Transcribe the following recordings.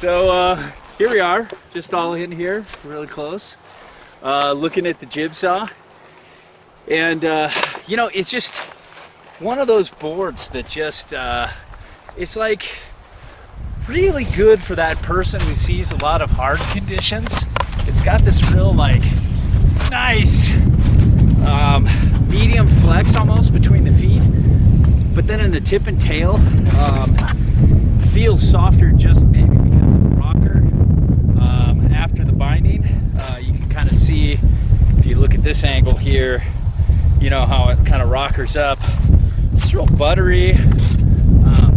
So here we are, just all in here, really close, looking at the Jibsaw. And you know, it's just one of those boards that just, it's like really good for that person who sees a lot of hard conditions. It's got this real like nice medium flex almost between the feet, but then in the tip and tail, feels softer just maybe because of the rocker. After the binding, you can kind of see, if you look at this angle here, you know how it kind of rockers up. It's real buttery,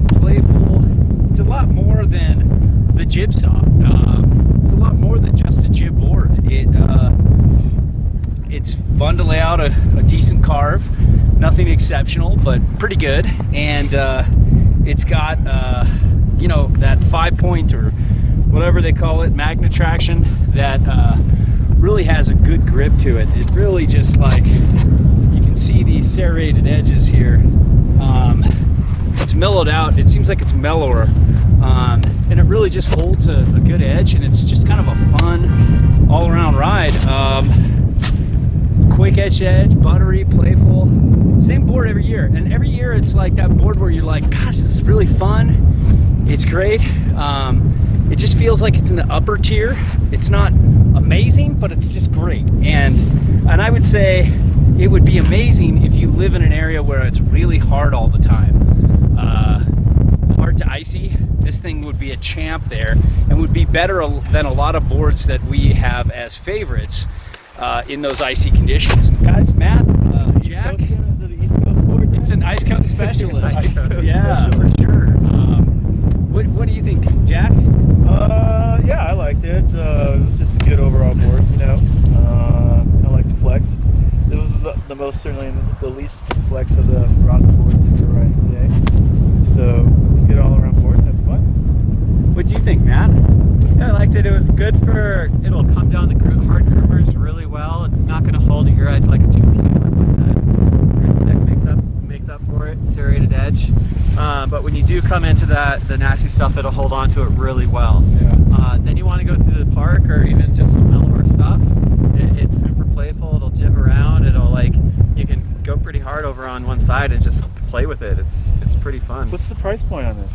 playful. It's a lot more than the Jibsaw. It's a lot more than just a jib board. It's fun to lay out a decent carve. Nothing exceptional, but pretty good. And it's got, you know, that 5-point or whatever they call it, magnet traction that really has a good grip to it. It really just like, you can see these serrated edges here. It's mellowed out. It seems like it's mellower, and it really just holds a good edge, and it's just kind of a fun all-around ride. Quick edge to edge, buttery, playful. Same board every year, and every year it's like that board where you're like, gosh, this is really fun. It's great. It just feels like it's in the upper tier. It's not amazing, but it's just great. And I would say it would be amazing if you live in an area where it's really hard all the time. Hard to icy. This thing would be a champ there, and would be better than a lot of boards that we have as favorites in those icy conditions. Guys, Matt, Jack, it's an ice coast specialist. Yeah, for sure. What do you think, Jack? Yeah, I liked it. It was just a good overall board, you know. I like the flex. It was the most, certainly the least flex of the rock boards that we're riding today. So it's a good all-around board. Have fun. What do you think, Matt? Yeah, I liked it. It was good for, it'll come down the hard groovers really well. It's not going to hold at your edge like a true camber, but that makes up for it. Serrated edge. But when you do come into the nasty stuff, it'll hold on to it really well. Yeah. Then you want to go through the park or even just some mellower stuff. It's super playful. It'll jib around. It'll like, you can go pretty hard over on one side and just play with it. It's pretty fun. What's the price point on this?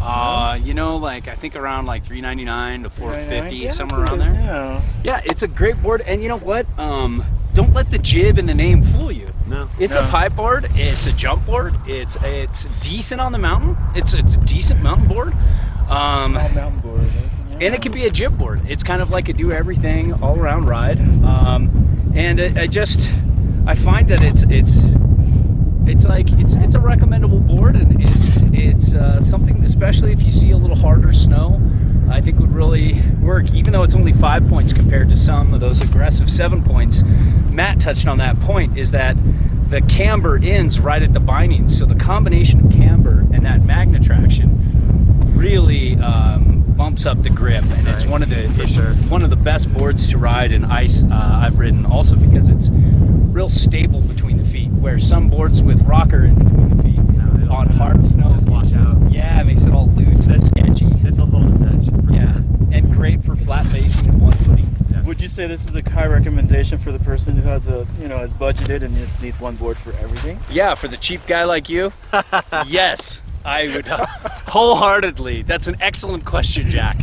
You know, like I think around like $399 to $450, yeah, somewhere around there. Yeah. Yeah, it's a great board, and you know what? Don't let the jib in the name fool you. No. It's a pipe board. It's a jump board. It's decent on the mountain. It's a decent mountain board. Mountain board. Yeah. And it can be a jib board. It's kind of like a do everything all around ride. And I find that it's a recommendable board, and it's something, especially if you see a little harder snow, I think would really work, even though it's only 5 points compared to some of those aggressive 7 points. Matt touched on that point, is that the camber ends right at the bindings, so the combination of camber and that magnet traction really bumps up the grip, and it's one of the best boards to ride in ice I've ridden, also because it's real stable between the feet, where some boards with rocker in between the feet on hard snow just wash out. Yeah, it makes it all loose. That's sketchy. This will hold its edge. Yeah, and great for flat basing and one footing. Yeah. Would you say this is a high recommendation for the person who has is budgeted and just needs one board for everything? Yeah, for the cheap guy like you, yes, I would wholeheartedly. That's an excellent question, Jack.